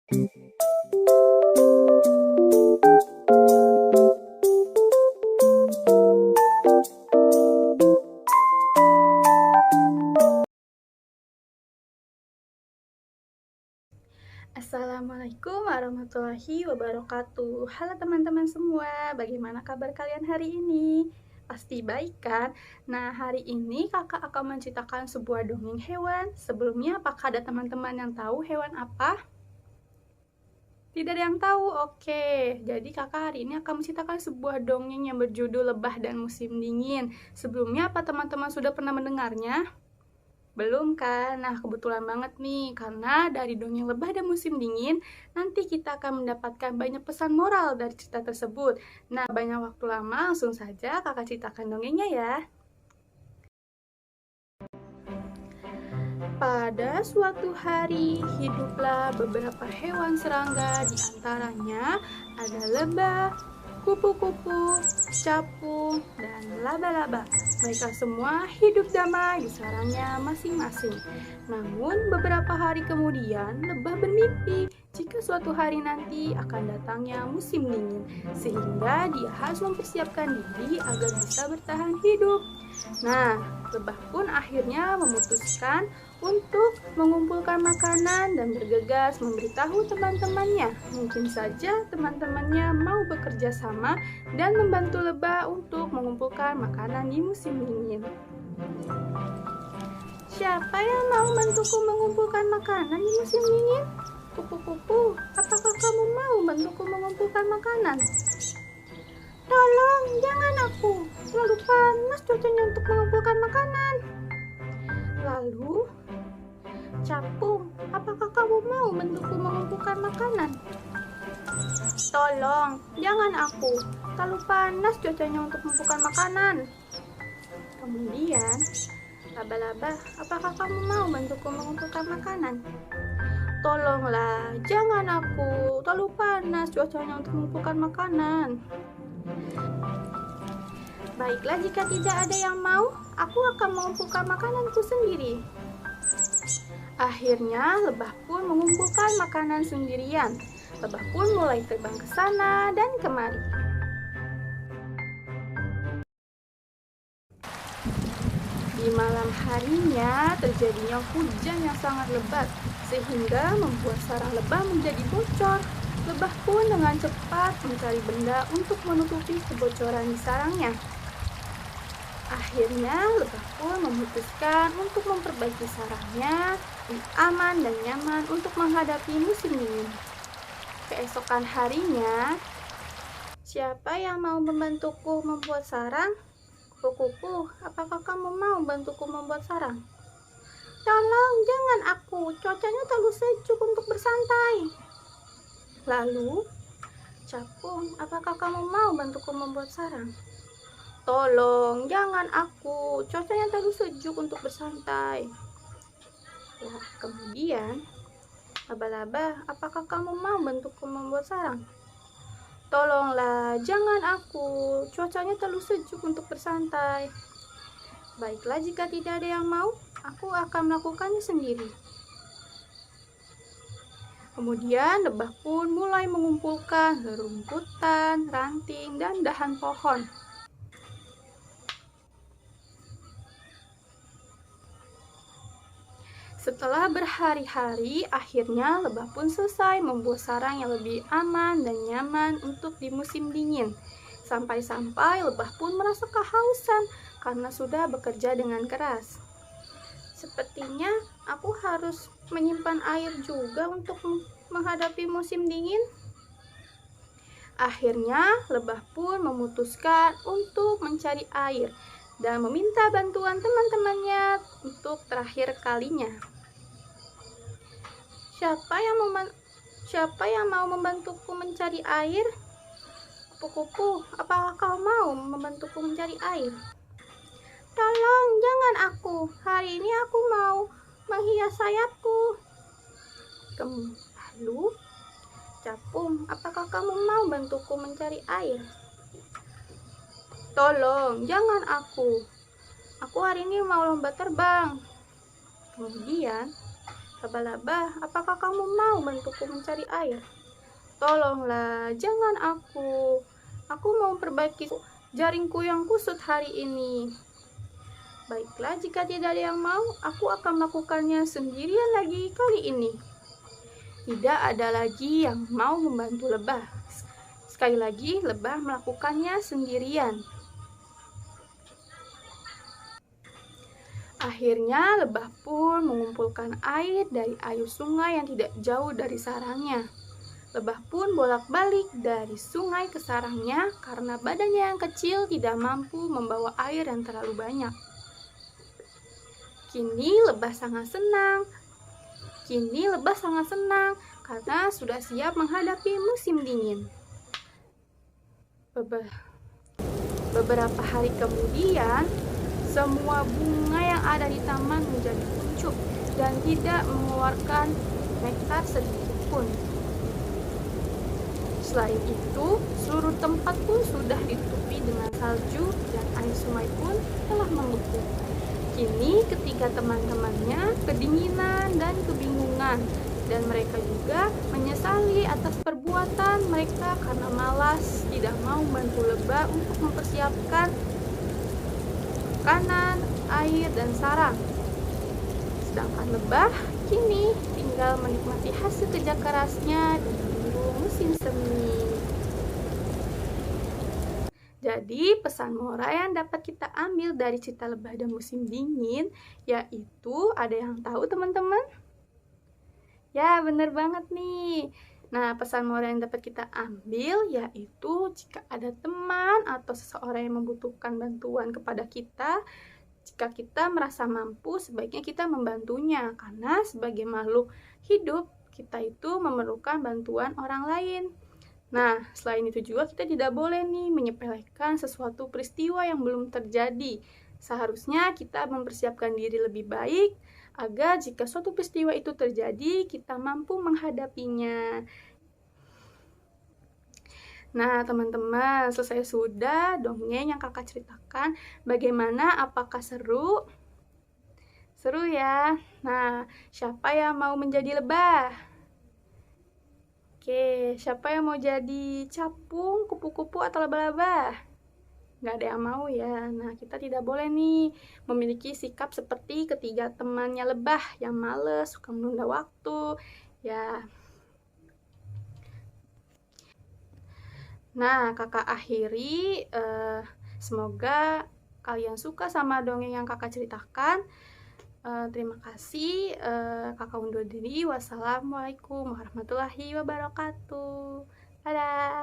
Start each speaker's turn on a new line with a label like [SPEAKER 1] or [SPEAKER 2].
[SPEAKER 1] Assalamualaikum warahmatullahi wabarakatuh. Halo teman-teman semua, bagaimana kabar kalian hari ini? Pasti baik kan? Nah, hari ini kakak akan menceritakan sebuah dongeng hewan. Sebelumnya, apakah ada teman-teman yang tahu hewan apa? Tidak ada yang tahu? Oke, jadi kakak hari ini akan menceritakan sebuah dongeng yang berjudul Lebah dan Musim Dingin. Sebelumnya, apa teman-teman sudah pernah mendengarnya? Belum kan? Nah, kebetulan banget nih, karena dari dongeng Lebah dan Musim Dingin, nanti kita akan mendapatkan banyak pesan moral dari cerita tersebut. Nah, banyak waktu lama, langsung saja kakak ceritakan dongengnya ya. Pada suatu hari, hiduplah beberapa hewan serangga, di antaranya ada lebah, kupu-kupu, capung, dan laba-laba. Mereka semua hidup damai di sarangnya masing-masing. Namun, beberapa hari kemudian, lebah bermimpi jika suatu hari nanti akan datangnya musim dingin, sehingga dia harus mempersiapkan diri agar bisa bertahan hidup. Nah, lebah pun akhirnya memutuskan untuk mengumpulkan makanan dan bergegas memberitahu teman-temannya. Mungkin saja teman-temannya mau bekerja sama dan membantu lebah untuk mengumpulkan makanan di musim dingin. Siapa yang mau bantuku mengumpulkan makanan di musim dingin? Kupu-kupu, apakah kamu mau bantuku mengumpulkan makanan? Tolong, jangan aku. Terlalu panas cuacanya untuk mengumpulkan makanan. Lalu, capung, apakah kamu mau bantuku mengumpulkan makanan? Tolong, jangan aku. Terlalu panas cuacanya untuk mengumpulkan makanan. Kemudian, laba-laba, apakah kamu mau bantuku mengumpulkan makanan? Tolonglah, jangan aku. Terlalu panas cuacanya untuk mengumpulkan makanan. Baiklah, jika tidak ada yang mau, aku akan mengumpulkan makananku sendiri. Akhirnya, lebah pun mengumpulkan makanan sendirian. Lebah pun mulai terbang ke sana dan kemari. Di malam harinya, terjadinya hujan yang sangat lebat, sehingga membuat sarang lebah menjadi bocor. Lebah pun dengan cepat mencari benda untuk menutupi kebocoran di sarangnya. Akhirnya, lebah pun memutuskan untuk memperbaiki sarangnya yang aman dan nyaman untuk menghadapi musim dingin. Keesokan harinya, siapa yang mau membantuku membuat sarang? Kupu-kupu, apakah kamu mau bantuku membuat sarang? Tolong, jangan aku. Cuacanya terlalu sejuk untuk bersantai. Lalu, capung, apakah kamu mau bantuku membuat sarang? Tolong, jangan aku. Cuacanya terlalu sejuk untuk bersantai. Nah, kemudian, laba-laba, apakah kamu mau bantuku membuat sarang? Tolonglah, jangan aku. Cuacanya terlalu sejuk untuk bersantai. Baiklah, jika tidak ada yang mau, aku akan melakukannya sendiri. Kemudian, lebah pun mulai mengumpulkan rerumputan, ranting, dan dahan pohon. Setelah berhari-hari, akhirnya lebah pun selesai membuat sarang yang lebih aman dan nyaman untuk di musim dingin. Sampai-sampai lebah pun merasa kehausan karena sudah bekerja dengan keras. Sepertinya aku harus menyimpan air juga untuk menghadapi musim dingin. Akhirnya, lebah pun memutuskan untuk mencari air dan meminta bantuan teman-temannya untuk terakhir kalinya. Siapa yang mau membantuku mencari air? Kupu-kupu, apakah kau mau membantuku mencari air? Tolong, jangan aku. Hari ini aku mau menghias sayapku. Lalu, capung, apakah kamu mau bantuku mencari air? Tolong, jangan aku. Aku hari ini mau lomba terbang. Kemudian, Laba-laba, apakah kamu mau bantuku mencari air? Tolonglah, jangan aku. Aku mau perbaiki jaringku yang kusut hari ini. Baiklah, jika tidak ada yang mau, aku akan melakukannya sendirian lagi kali ini. Tidak ada lagi yang mau membantu lebah. Sekali lagi, lebah melakukannya sendirian. Akhirnya, lebah pun mengumpulkan air dari air sungai yang tidak jauh dari sarangnya. Lebah pun bolak-balik dari sungai ke sarangnya karena badannya yang kecil tidak mampu membawa air yang terlalu banyak. Kini lebah sangat senang karena sudah siap menghadapi musim dingin. Beberapa hari kemudian, semua bunga yang ada di taman menjadi kuncup dan tidak mengeluarkan nektar sedikit pun. Selain itu, seluruh tempat pun sudah ditutupi dengan salju dan air sungai pun telah membeku. Kini ketiga teman-temannya kedinginan dan kebingungan, dan mereka juga menyesali atas perbuatan mereka karena malas tidak mau bantu lebah untuk mempersiapkan makanan, air, dan sarang. Sedangkan lebah kini tinggal menikmati hasil kerja kerasnya dan menunggu musim semi. Jadi, pesan moral yang dapat kita ambil dari cerita lebah dan musim dingin yaitu, ada yang tahu teman-teman? Ya, bener banget nih. Nah, pesan moral yang dapat kita ambil yaitu jika ada teman atau seseorang yang membutuhkan bantuan kepada kita, jika kita merasa mampu, sebaiknya kita membantunya. Karena sebagai makhluk hidup, kita itu memerlukan bantuan orang lain. Nah, selain itu juga kita tidak boleh nih menyepelekan sesuatu peristiwa yang belum terjadi. Seharusnya kita mempersiapkan diri lebih baik agar jika suatu peristiwa itu terjadi, kita mampu menghadapinya. Nah, teman-teman, selesai sudah dongeng yang kakak ceritakan. Bagaimana? Apakah seru? Seru ya? Nah, siapa yang mau menjadi lebah? Oke, siapa yang mau jadi capung, kupu-kupu, atau laba-laba? Nggak ada yang mau ya. Nah, kita tidak boleh nih memiliki sikap seperti ketiga temannya lebah yang males, suka menunda waktu. Ya. Nah, kakak akhiri. Semoga kalian suka sama dongeng yang kakak ceritakan. Terima kasih. Kakak undur diri. Wassalamualaikum warahmatullahi wabarakatuh. Dadah.